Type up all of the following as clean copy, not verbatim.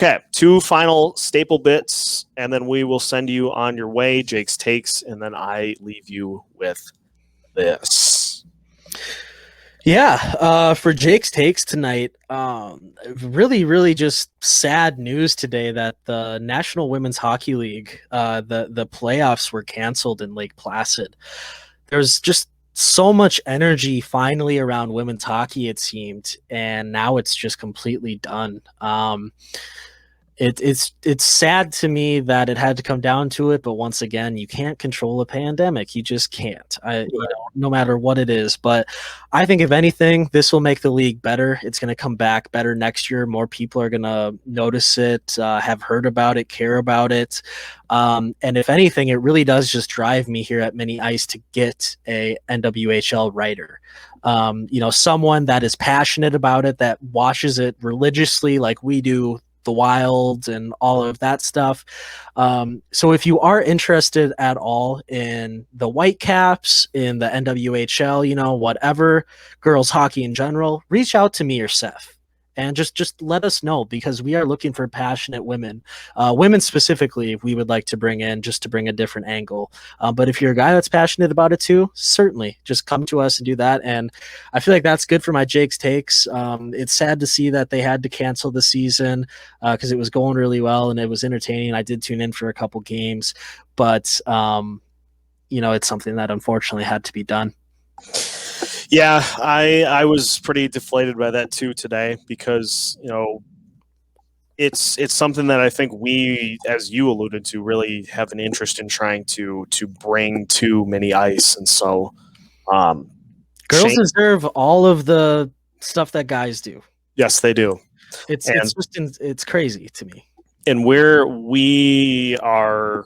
Okay, 2 final staple bits, and then we will send you on your way. Jake's takes, and then I leave you with this. Yeah, for Jake's takes tonight, really just sad news today that the National Women's Hockey League, the playoffs were canceled in Lake Placid. There's just so much energy finally around women's hockey, it seemed, and now it's just completely done. It's sad to me that it had to come down to it, but once again, you can't control a pandemic. You just can't. No matter what it is. But I think if anything, this will make the league better. It's going to come back better next year. More people are going to notice it, have heard about it, care about it. And if anything, it really does just drive me here at Mini Ice to get a NWHL writer. Someone that is passionate about it, that watches it religiously like we do, the Wild and all of that stuff. So if you are interested at all in the Whitecaps, in the NWHL, whatever, girls hockey in general, reach out to me or Seth. And just let us know, because we are looking for passionate women, women specifically. We would like to bring in, just to bring a different angle. But if you're a guy that's passionate about it too, certainly just come to us and do that. And I feel like that's good for my Jake's takes. It's sad to see that they had to cancel the season because it was going really well and it was entertaining. I did tune in for a couple games, but it's something that unfortunately had to be done. Yeah, I was pretty deflated by that too today, because it's something that I think we, as you alluded to, really have an interest in trying to bring to Mini Ice, and so girls deserve all of the stuff that guys do. Yes, they do. It's crazy to me, and we are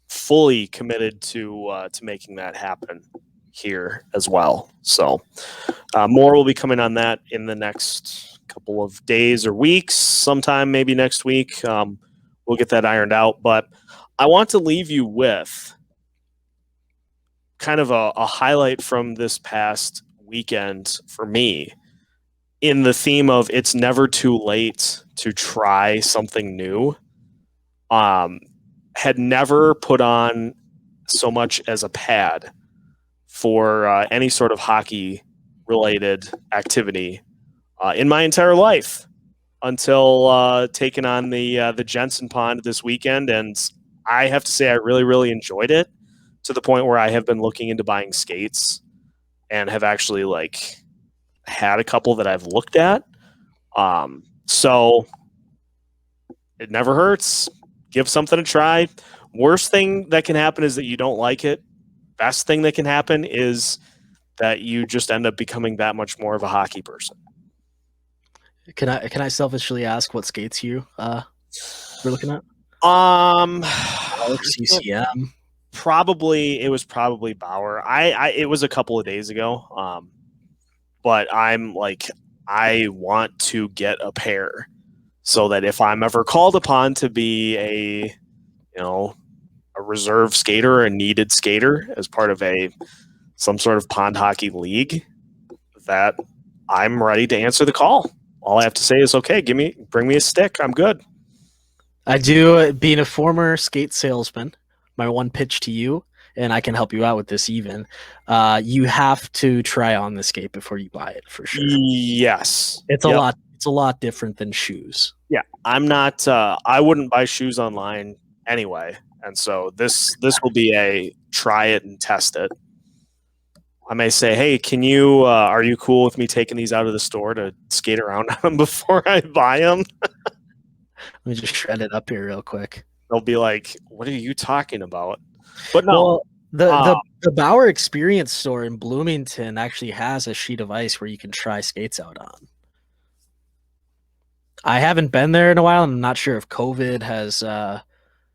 fully committed to making that happen here as well. So more will be coming on that in the next couple of days or weeks, sometime maybe next week. We'll get that ironed out. But I want to leave you with kind of a highlight from this past weekend for me, in the theme of it's never too late to try something new. Had never put on so much as a pad for any sort of hockey-related activity in my entire life, until taking on the Jensen Pond this weekend, and I have to say I really, really enjoyed it, to the point where I have been looking into buying skates, and have actually had a couple that I've looked at. So it never hurts. Give something a try. Worst thing that can happen is that you don't like it. Best thing that can happen is that you just end up becoming that much more of a hockey person. Can I selfishly ask what skates you were looking at? CCM. It was probably Bauer. It was a couple of days ago. But I want to get a pair, so that if I'm ever called upon to be a reserve skater, a needed skater as part of some sort of pond hockey league, that I'm ready to answer the call. All I have to say is, okay, bring me a stick. I'm good. I do. Being a former skate salesman, my one pitch to you, and I can help you out with this even, you have to try on the skate before you buy it, for sure. Yes. It's a lot different than shoes. Yeah. I'm not, I wouldn't buy shoes online anyway. And so this will be a try it and test it. I may say, hey, are you cool with me taking these out of the store to skate around on them before I buy them? Let me just shred it up here real quick. They'll be like, what are you talking about? But no. Well, the Bauer Experience store in Bloomington actually has a sheet of ice where you can try skates out on. I haven't been there in a while, and I'm not sure if COVID has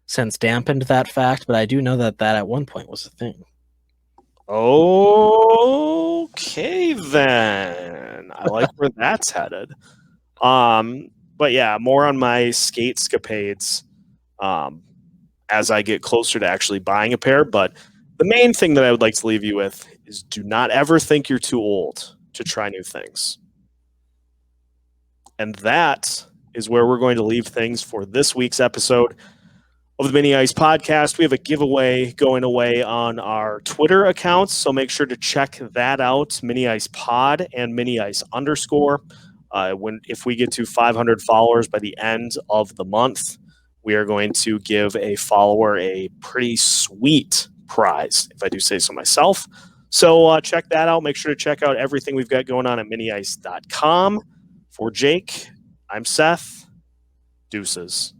since dampened that fact, but I do know that at one point was a thing. Okay, then. I like where that's headed. But yeah, more on my skatescapades as I get closer to actually buying a pair. But the main thing that I would like to leave you with is, do not ever think you're too old to try new things. And that is where we're going to leave things for this week's episode of the Mini Ice podcast. We have a giveaway going away on our Twitter accounts, so make sure to check that out, Mini Ice Pod and Mini Ice _ if we get to 500 followers by the end of the month, we are going to give a follower a pretty sweet prize, if I do say so myself. So check that out. Make sure to check out everything we've got going on at miniice.com. For Jake, I'm Seth. Deuces.